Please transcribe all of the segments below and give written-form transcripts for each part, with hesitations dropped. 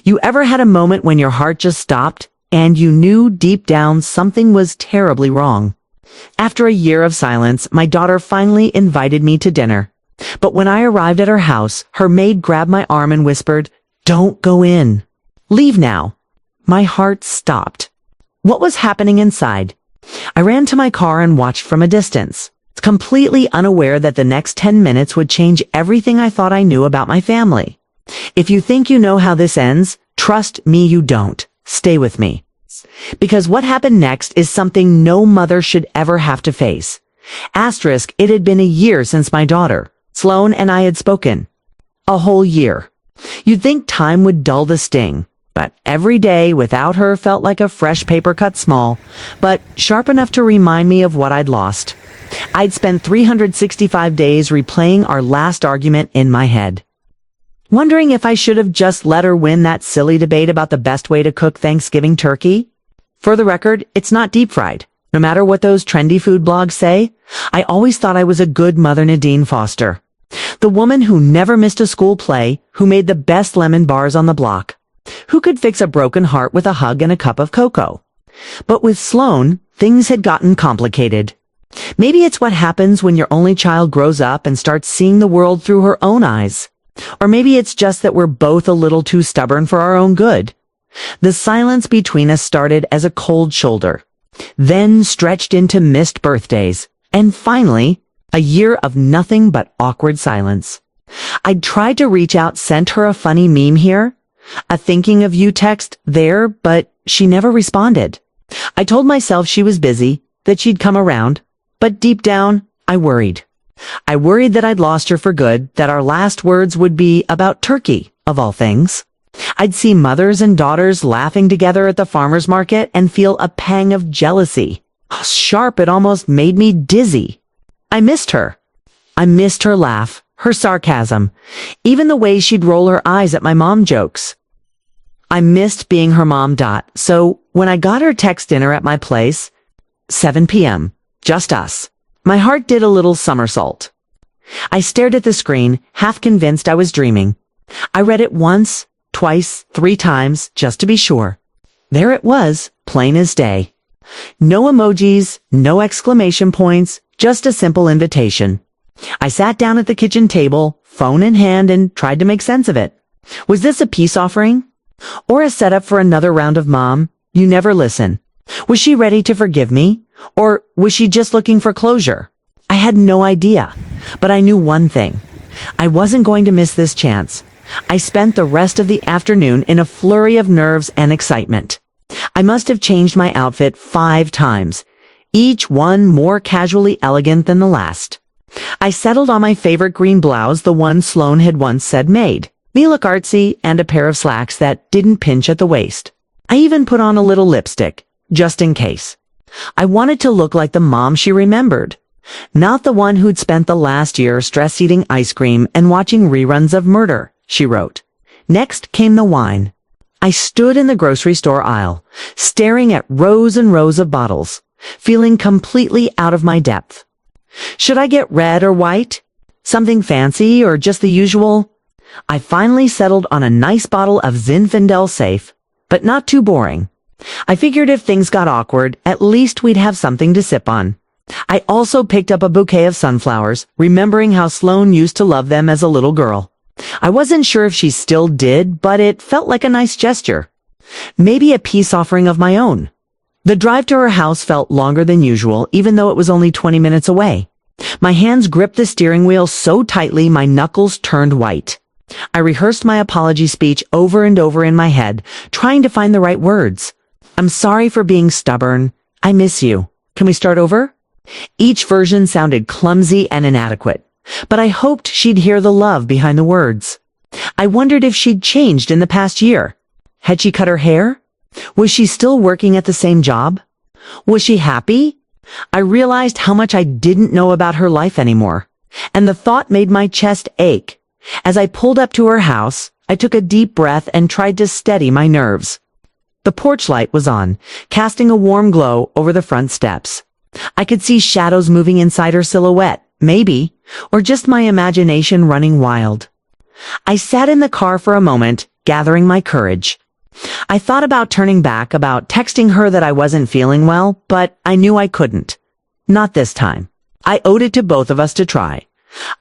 You ever had a moment when your heart just stopped and you knew deep down something was terribly wrong? After a year of silence, my daughter finally invited me to dinner. But when I arrived at her house, her maid grabbed my arm and whispered, "Don't go in. Leave now." My heart stopped. What was happening inside? I ran to my car and watched from a distance, completely unaware that the next 10 minutes would change everything I thought I knew about my family. If you think you know how this ends, trust me, you don't. Stay with me. Because what happened next is something no mother should ever have to face. Asterisk, it had been a year since my daughter, Sloane, and I had spoken. A whole year. You'd think time would dull the sting, but every day without her felt like a fresh paper cut small, but sharp enough to remind me of what I'd lost. I'd spent 365 days replaying our last argument in my head, wondering if I should have just let her win that silly debate about the best way to cook Thanksgiving turkey. For the record, it's not deep fried. No matter what those trendy food blogs say, I always thought I was a good Mother Nadine Foster. The woman who never missed a school play, who made the best lemon bars on the block, who could fix a broken heart with a hug and a cup of cocoa. But with Sloane, things had gotten complicated. Maybe it's what happens when your only child grows up and starts seeing the world through her own eyes. Or maybe it's just that we're both a little too stubborn for our own good. The silence between us started as a cold shoulder, then stretched into missed birthdays, and finally, a year of nothing but awkward silence. I'd tried to reach out, sent her a funny meme here, a thinking of you text there, but she never responded. I told myself she was busy, that she'd come around, but deep down, I worried. I worried that I'd lost her for good, that our last words would be about turkey, of all things. I'd see mothers and daughters laughing together at the farmer's market and feel a pang of jealousy. Sharp, it almost made me dizzy. I missed her. I missed her laugh, her sarcasm, even the way she'd roll her eyes at my mom jokes. I missed being her mom. So when I got her text dinner at my place, 7 p.m., just us, my heart did a little somersault. I stared at the screen, half convinced I was dreaming. I read it once, twice, 3 times, just to be sure. There it was, plain as day. No emojis, no exclamation points, just a simple invitation. I sat down at the kitchen table, phone in hand, and tried to make sense of it. Was this a peace offering? Or a setup for another round of Mom, you never listen? Was she ready to forgive me? Or was she just looking for closure? I had no idea, but I knew one thing. I wasn't going to miss this chance. I spent the rest of the afternoon in a flurry of nerves and excitement. I must have changed my outfit 5 times, each one more casually elegant than the last. I settled on my favorite green blouse, the one Sloane had once said made me look artsy, and a pair of slacks that didn't pinch at the waist. I even put on a little lipstick, just in case. I wanted to look like the mom she remembered, not the one who'd spent the last year stress-eating ice cream and watching reruns of Murder, she wrote. Next came the wine. I stood in the grocery store aisle, staring at rows and rows of bottles, feeling completely out of my depth. Should I get red or white? Something fancy or just the usual? I finally settled on a nice bottle of Zinfandel Safe, but not too boring. I figured if things got awkward, at least we'd have something to sip on. I also picked up a bouquet of sunflowers, remembering how Sloane used to love them as a little girl. I wasn't sure if she still did, but it felt like a nice gesture. Maybe a peace offering of my own. The drive to her house felt longer than usual, even though it was only 20 minutes away. My hands gripped the steering wheel so tightly my knuckles turned white. I rehearsed my apology speech over and over in my head, trying to find the right words. I'm sorry for being stubborn. I miss you. Can we start over? Each version sounded clumsy and inadequate, but I hoped she'd hear the love behind the words. I wondered if she'd changed in the past year. Had she cut her hair? Was she still working at the same job? Was she happy? I realized how much I didn't know about her life anymore, and the thought made my chest ache. As I pulled up to her house, I took a deep breath and tried to steady my nerves. The porch light was on, casting a warm glow over the front steps. I could see shadows moving inside her silhouette, maybe, or just my imagination running wild. I sat in the car for a moment, gathering my courage. I thought about turning back, about texting her that I wasn't feeling well, but I knew I couldn't. Not this time. I owed it to both of us to try.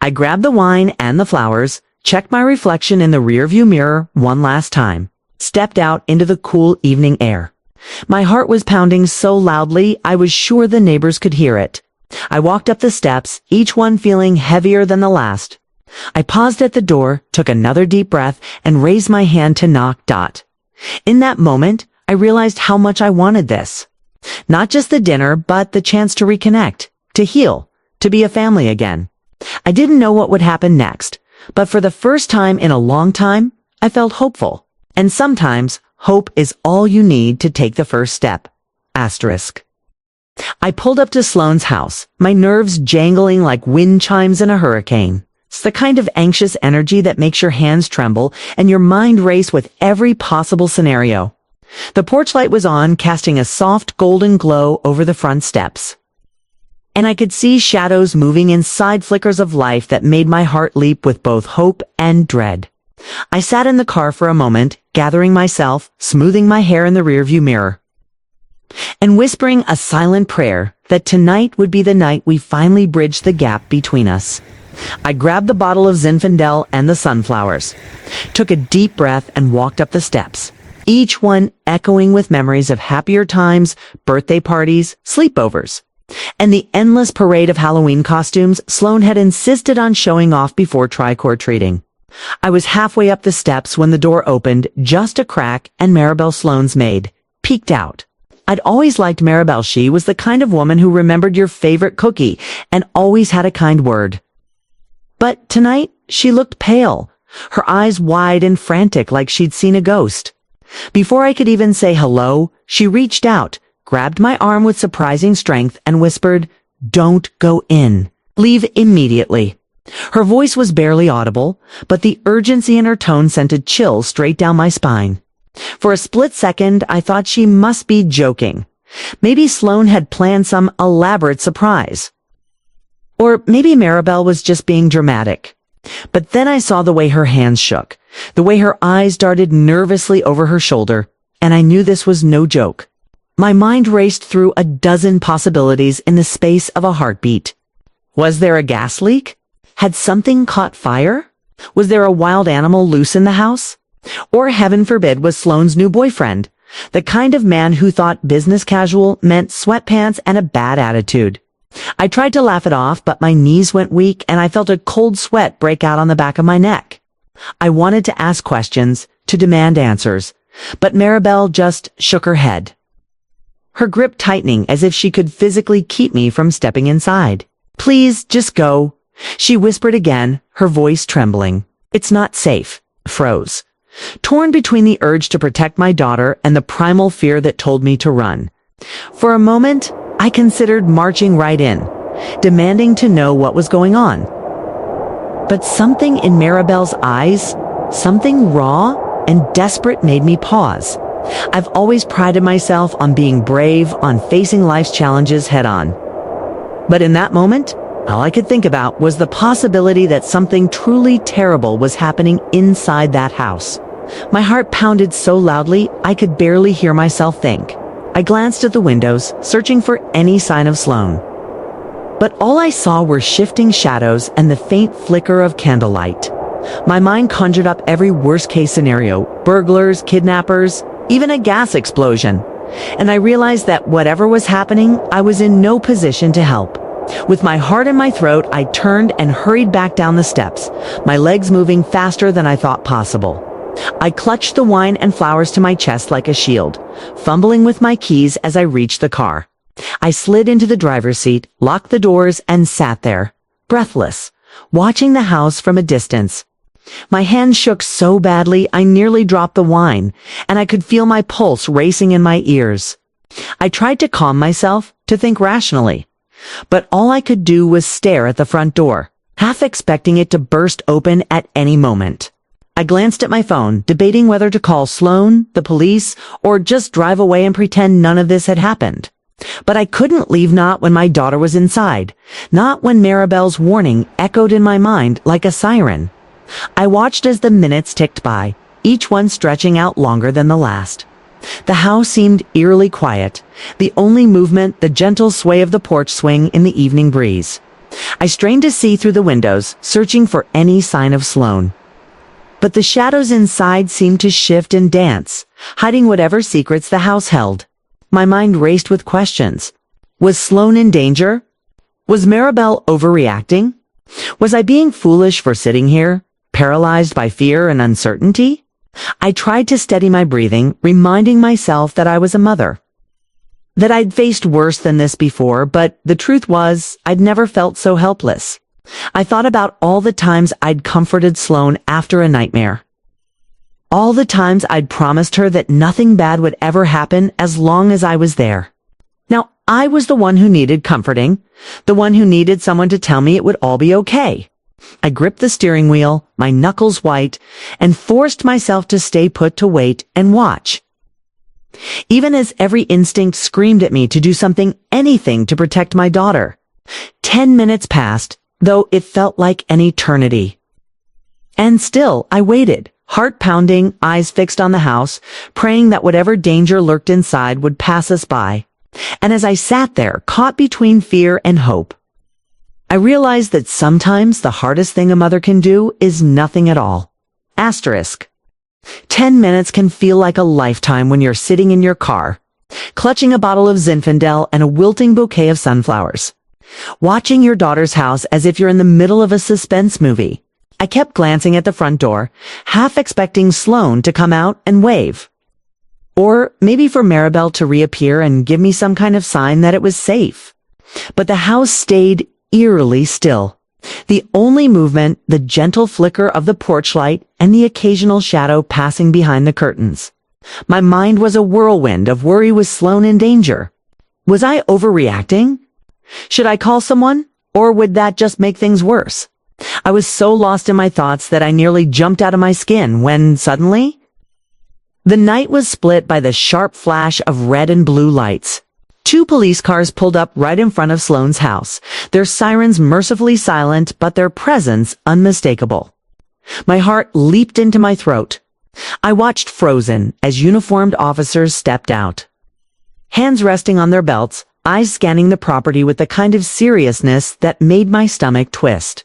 I grabbed the wine and the flowers, checked my reflection in the rearview mirror one last time, stepped out into the cool evening air. My heart was pounding so loudly I was sure the neighbors could hear it. I walked up the steps, each one feeling heavier than the last. I paused at the door, took another deep breath, and raised my hand to knock. In that moment, I realized how much I wanted this. Not just the dinner, but the chance to reconnect, to heal, to be a family again. I didn't know what would happen next, but for the first time in a long time, I felt hopeful. And sometimes, hope is all you need to take the first step. Asterisk. I pulled up to Sloane's house, my nerves jangling like wind chimes in a hurricane. It's the kind of anxious energy that makes your hands tremble and your mind race with every possible scenario. The porch light was on, casting a soft golden glow over the front steps. And I could see shadows moving in side flickers of life that made my heart leap with both hope and dread. I sat in the car for a moment, gathering myself, smoothing my hair in the rearview mirror, and whispering a silent prayer that tonight would be the night we finally bridged the gap between us. I grabbed the bottle of Zinfandel and the sunflowers, took a deep breath and walked up the steps, each one echoing with memories of happier times, birthday parties, sleepovers, and the endless parade of Halloween costumes Sloane had insisted on showing off before trick-or-treating. I was halfway up the steps when the door opened, just a crack, and Maribel, Sloane's maid, peeked out. I'd always liked Maribel. She was the kind of woman who remembered your favorite cookie and always had a kind word. But tonight, she looked pale, her eyes wide and frantic like she'd seen a ghost. Before I could even say hello, she reached out, grabbed my arm with surprising strength, and whispered, "Don't go in. Leave immediately." Her voice was barely audible, but the urgency in her tone sent a chill straight down my spine. For a split second, I thought she must be joking. Maybe Sloane had planned some elaborate surprise. Or maybe Maribel was just being dramatic. But then I saw the way her hands shook, the way her eyes darted nervously over her shoulder, and I knew this was no joke. My mind raced through a dozen possibilities in the space of a heartbeat. Was there a gas leak? Had something caught fire? Was there a wild animal loose in the house? Or, heaven forbid, was Sloane's new boyfriend, the kind of man who thought business casual meant sweatpants and a bad attitude? I tried to laugh it off, but my knees went weak and I felt a cold sweat break out on the back of my neck. I wanted to ask questions, to demand answers, but Maribel just shook her head, her grip tightening as if she could physically keep me from stepping inside. "Please, just go," she whispered again, her voice trembling. "It's not safe." Froze, torn between the urge to protect my daughter and the primal fear that told me to run. For a moment, I considered marching right in, demanding to know what was going on. But something in Maribel's eyes, something raw and desperate, made me pause. I've always prided myself on being brave, on facing life's challenges head-on. But in that moment, all I could think about was the possibility that something truly terrible was happening inside that house. My heart pounded so loudly I could barely hear myself think. I glanced at the windows, searching for any sign of Sloane. But all I saw were shifting shadows and the faint flicker of candlelight. My mind conjured up every worst-case scenario: burglars, kidnappers, even a gas explosion. And I realized that whatever was happening, I was in no position to help. With my heart in my throat, I turned and hurried back down the steps, my legs moving faster than I thought possible. I clutched the wine and flowers to my chest like a shield, fumbling with my keys as I reached the car. I slid into the driver's seat, locked the doors, and sat there, breathless, watching the house from a distance. My hands shook so badly I nearly dropped the wine, and I could feel my pulse racing in my ears. I tried to calm myself, to think rationally, but all I could do was stare at the front door, half expecting it to burst open at any moment. I glanced at my phone, debating whether to call Sloane, the police, or just drive away and pretend none of this had happened. But I couldn't leave, not when my daughter was inside, not when Maribel's warning echoed in my mind like a siren. I watched as the minutes ticked by, each one stretching out longer than the last. The house seemed eerily quiet, the only movement the gentle sway of the porch swing in the evening breeze. I strained to see through the windows, searching for any sign of Sloane. But the shadows inside seemed to shift and dance, hiding whatever secrets the house held. My mind raced with questions. Was Sloane in danger? Was Maribel overreacting? Was I being foolish for sitting here, paralyzed by fear and uncertainty? I tried to steady my breathing, reminding myself that I was a mother. That I'd faced worse than this before, but the truth was, I'd never felt so helpless. I thought about all the times I'd comforted Sloane after a nightmare. All the times I'd promised her that nothing bad would ever happen as long as I was there. Now, I was the one who needed comforting, the one who needed someone to tell me it would all be okay. I gripped the steering wheel, my knuckles white, and forced myself to stay put to wait and watch. Even as every instinct screamed at me to do anything to protect my daughter. 10 minutes passed, though it felt like an eternity. And still, I waited, heart pounding, eyes fixed on the house, praying that whatever danger lurked inside would pass us by. And as I sat there, caught between fear and hope, I realized that sometimes the hardest thing a mother can do is nothing at all. Asterisk. 10 minutes can feel like a lifetime when you're sitting in your car, clutching a bottle of Zinfandel and a wilting bouquet of sunflowers, watching your daughter's house as if you're in the middle of a suspense movie. I kept glancing at the front door, half expecting Sloane to come out and wave. Or maybe for Maribel to reappear and give me some kind of sign that it was safe. But the house stayed eerily still. The only movement, the gentle flicker of the porch light and the occasional shadow passing behind the curtains. My mind was a whirlwind of worry. Was Sloane in danger? Was I overreacting? Should I call someone? Or would that just make things worse? I was so lost in my thoughts that I nearly jumped out of my skin when suddenly, the night was split by the sharp flash of red and blue lights. 2 police cars pulled up right in front of Sloane's house, their sirens mercifully silent, but their presence unmistakable. My heart leaped into my throat. I watched frozen as uniformed officers stepped out. Hands resting on their belts, eyes scanning the property with the kind of seriousness that made my stomach twist.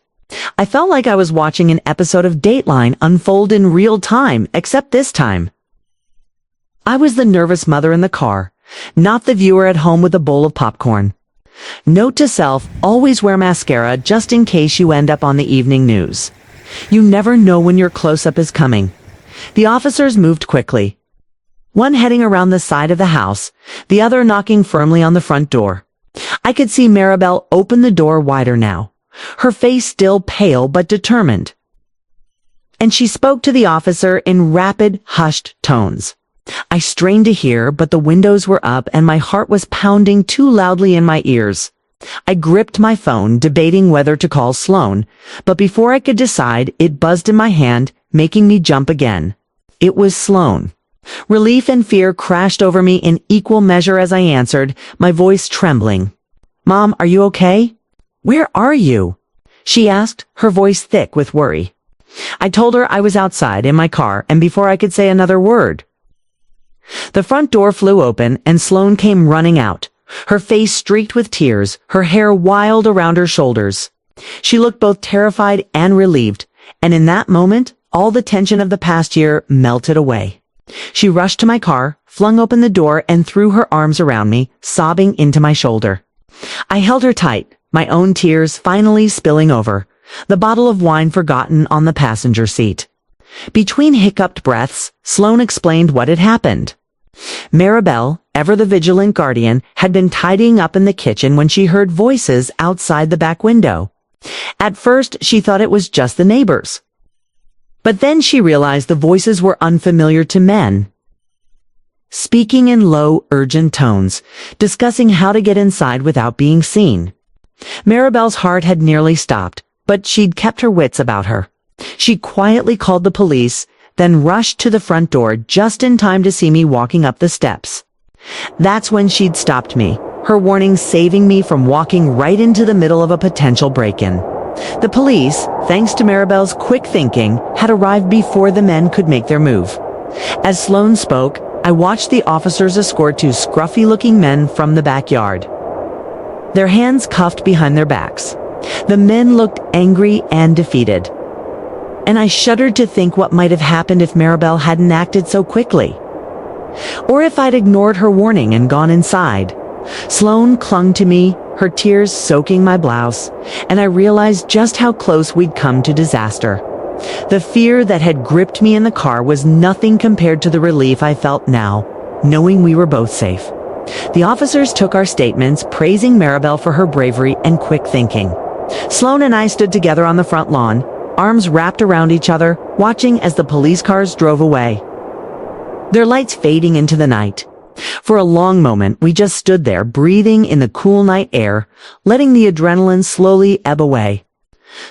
I felt like I was watching an episode of Dateline unfold in real time, except this time I was the nervous mother in the car, not the viewer at home with a bowl of popcorn. Note to self, always wear mascara just in case you end up on the evening news. You never know when your close-up is coming. The officers moved quickly. One heading around the side of the house, the other knocking firmly on the front door. I could see Maribel open the door wider now, her face still pale but determined. And she spoke to the officer in rapid, hushed tones. I strained to hear, but the windows were up and my heart was pounding too loudly in my ears. I gripped my phone, debating whether to call Sloane, but before I could decide, it buzzed in my hand, making me jump again. It was Sloane. Relief and fear crashed over me in equal measure as I answered, my voice trembling. "Mom, are you okay?" "Where are you?" she asked, her voice thick with worry. I told her I was outside in my car, and before I could say another word, the front door flew open and Sloane came running out, her face streaked with tears, her hair wild around her shoulders. She looked both terrified and relieved, and in that moment, all the tension of the past year melted away. She rushed to my car, flung open the door, and threw her arms around me, sobbing into my shoulder. I held her tight, my own tears finally spilling over, the bottle of wine forgotten on the passenger seat. Between hiccuped breaths, Sloane explained what had happened. Maribel, ever the vigilant guardian, had been tidying up in the kitchen when she heard voices outside the back window. At first, she thought it was just the neighbors. But then she realized the voices were unfamiliar to men, speaking in low, urgent tones, discussing how to get inside without being seen. Maribel's heart had nearly stopped, but she'd kept her wits about her. She quietly called the police, then rushed to the front door just in time to see me walking up the steps. That's when she'd stopped me, her warning saving me from walking right into the middle of a potential break-in. The police, thanks to Maribel's quick thinking, had arrived before the men could make their move. As Sloane spoke, I watched the officers escort two scruffy-looking men from the backyard, their hands cuffed behind their backs. The men looked angry and defeated, and I shuddered to think what might have happened if Maribel hadn't acted so quickly. Or if I'd ignored her warning and gone inside. Sloane clung to me, her tears soaking my blouse, and I realized just how close we'd come to disaster. The fear that had gripped me in the car was nothing compared to the relief I felt now, knowing we were both safe. The officers took our statements, praising Maribel for her bravery and quick thinking. Sloane and I stood together on the front lawn, arms wrapped around each other, watching as the police cars drove away, their lights fading into the night. For a long moment, we just stood there, breathing in the cool night air, letting the adrenaline slowly ebb away.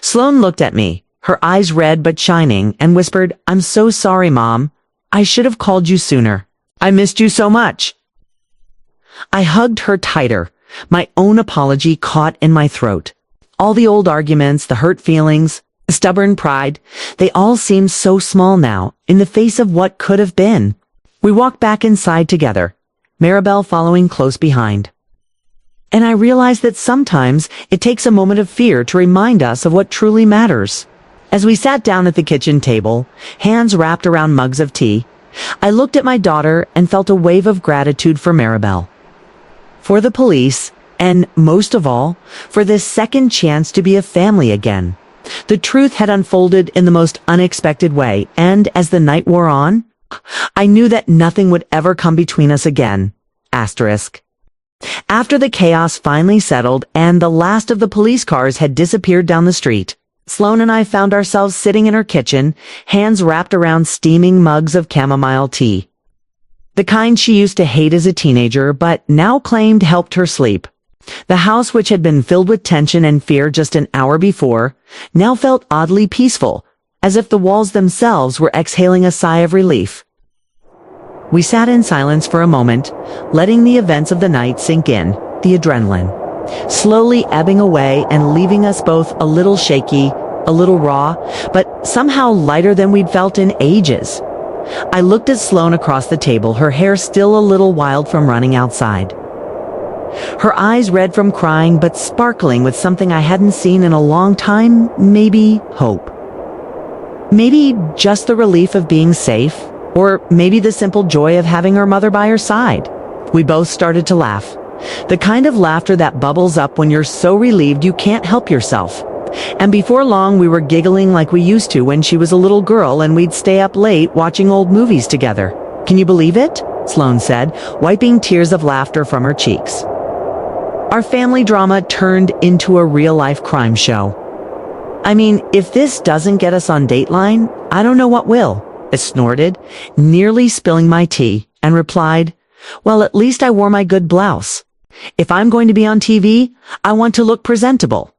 Sloane looked at me, her eyes red but shining, and whispered, "I'm so sorry, Mom. I should have called you sooner. I missed you so much." I hugged her tighter, my own apology caught in my throat. All the old arguments, the hurt feelings, the stubborn pride, they all seemed so small now, in the face of what could have been. We walked back inside together, Maribel following close behind. And I realized that sometimes it takes a moment of fear to remind us of what truly matters. As we sat down at the kitchen table, hands wrapped around mugs of tea, I looked at my daughter and felt a wave of gratitude for Maribel, for the police, and most of all, for this second chance to be a family again. The truth had unfolded in the most unexpected way, and as the night wore on, I knew that nothing would ever come between us again. Asterisk. After the chaos finally settled and the last of the police cars had disappeared down the street, Sloane and I found ourselves sitting in her kitchen, hands wrapped around steaming mugs of chamomile tea. The kind she used to hate as a teenager, but now claimed helped her sleep. The house, which had been filled with tension and fear just an hour before, now felt oddly peaceful, as if the walls themselves were exhaling a sigh of relief. We sat in silence for a moment, letting the events of the night sink in, the adrenaline slowly ebbing away and leaving us both a little shaky, a little raw, but somehow lighter than we'd felt in ages. I looked at Sloane across the table, her hair still a little wild from running outside, her eyes red from crying but sparkling with something I hadn't seen in a long time, maybe hope. Maybe just the relief of being safe, or maybe the simple joy of having her mother by her side. We both started to laugh. The kind of laughter that bubbles up when you're so relieved you can't help yourself. And before long we were giggling like we used to when she was a little girl and we'd stay up late watching old movies together. "Can you believe it?" Sloane said, wiping tears of laughter from her cheeks. Our family drama turned into a real-life crime show. "I mean, if this doesn't get us on Dateline, I don't know what will," I snorted, nearly spilling my tea, and replied, "Well, at least I wore my good blouse. If I'm going to be on TV, I want to look presentable."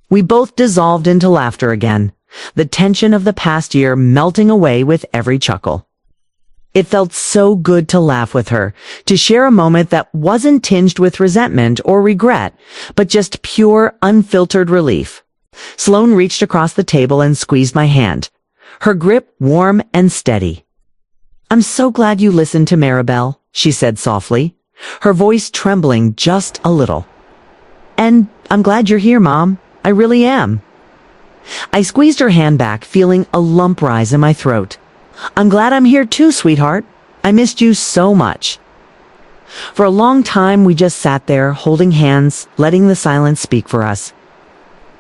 We both dissolved into laughter again, the tension of the past year melting away with every chuckle. It felt so good to laugh with her, to share a moment that wasn't tinged with resentment or regret, but just pure, unfiltered relief. Sloane reached across the table and squeezed my hand, her grip warm and steady. "I'm so glad you listened to Maribel," she said softly, her voice trembling just a little. "And I'm glad you're here, Mom. I really am." I squeezed her hand back, feeling a lump rise in my throat. "I'm glad I'm here too, sweetheart. I missed you so much." For a long time we just sat there, holding hands, letting the silence speak for us.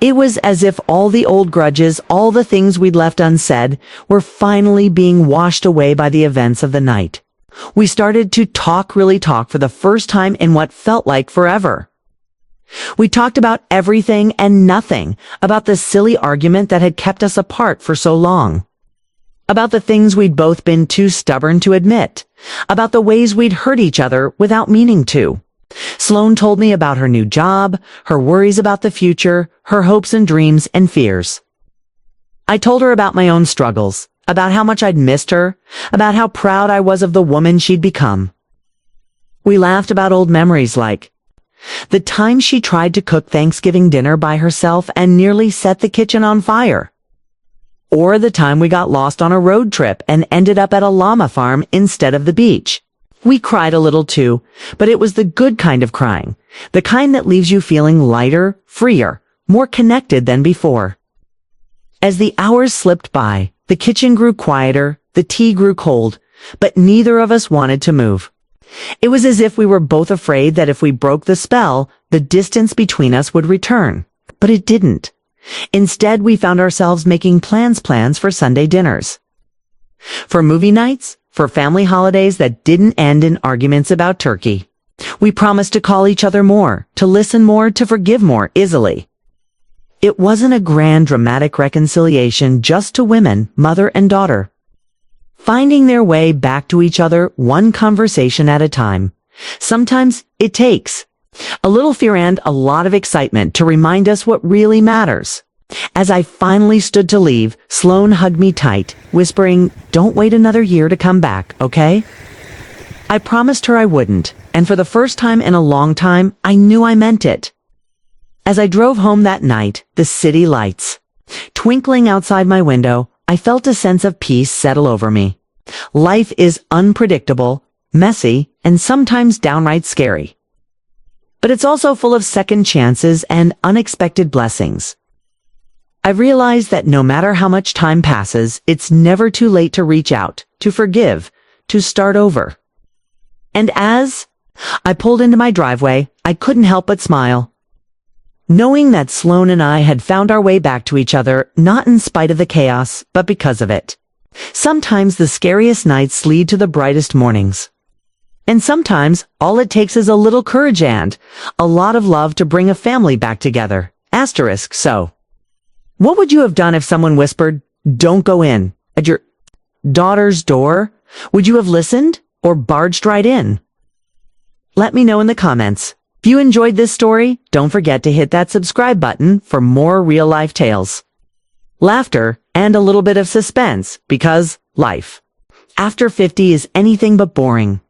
It was as if all the old grudges, all the things we'd left unsaid, were finally being washed away by the events of the night. We started to really talk for the first time in what felt like forever. We talked about everything and nothing, about the silly argument that had kept us apart for so long, about the things we'd both been too stubborn to admit, about the ways we'd hurt each other without meaning to. Sloane told me about her new job, her worries about the future, her hopes and dreams and fears. I told her about my own struggles, about how much I'd missed her, about how proud I was of the woman she'd become. We laughed about old memories like, The time she tried to cook Thanksgiving dinner by herself and nearly set the kitchen on fire. Or the time we got lost on a road trip and ended up at a llama farm instead of the beach. We cried a little too, but it was the good kind of crying, the kind that leaves you feeling lighter, freer, more connected than before. As the hours slipped by, the kitchen grew quieter, the tea grew cold, but neither of us wanted to move. It was as if we were both afraid that if we broke the spell, the distance between us would return. But it didn't. Instead, we found ourselves making plans for Sunday dinners. For movie nights, for family holidays that didn't end in arguments about turkey. We promised to call each other more, to listen more, to forgive more easily. It wasn't a grand dramatic reconciliation just to women, mother and daughter. Finding their way back to each other one conversation at a time. Sometimes it takes a little fear and a lot of excitement to remind us what really matters. As I finally stood to leave, Sloane hugged me tight, whispering, "Don't wait another year to come back, okay?" I promised her I wouldn't, and for the first time in a long time, I knew I meant it. As I drove home that night, the city lights twinkling outside my window, I felt a sense of peace settle over me. Life is unpredictable, messy, and sometimes downright scary. But it's also full of second chances and unexpected blessings. I've realized that no matter how much time passes, it's never too late to reach out, to forgive, to start over. And as I pulled into my driveway, I couldn't help but smile. Knowing that Sloane and I had found our way back to each other, not in spite of the chaos, but because of it. Sometimes the scariest nights lead to the brightest mornings. And sometimes all it takes is a little courage and a lot of love to bring a family back together. So. What would you have done if someone whispered, "Don't go in," at your daughter's door? Would you have listened or barged right in? Let me know in the comments. If you enjoyed this story, don't forget to hit that subscribe button for more real-life tales. Laughter and a little bit of suspense, because life after 50 is anything but boring.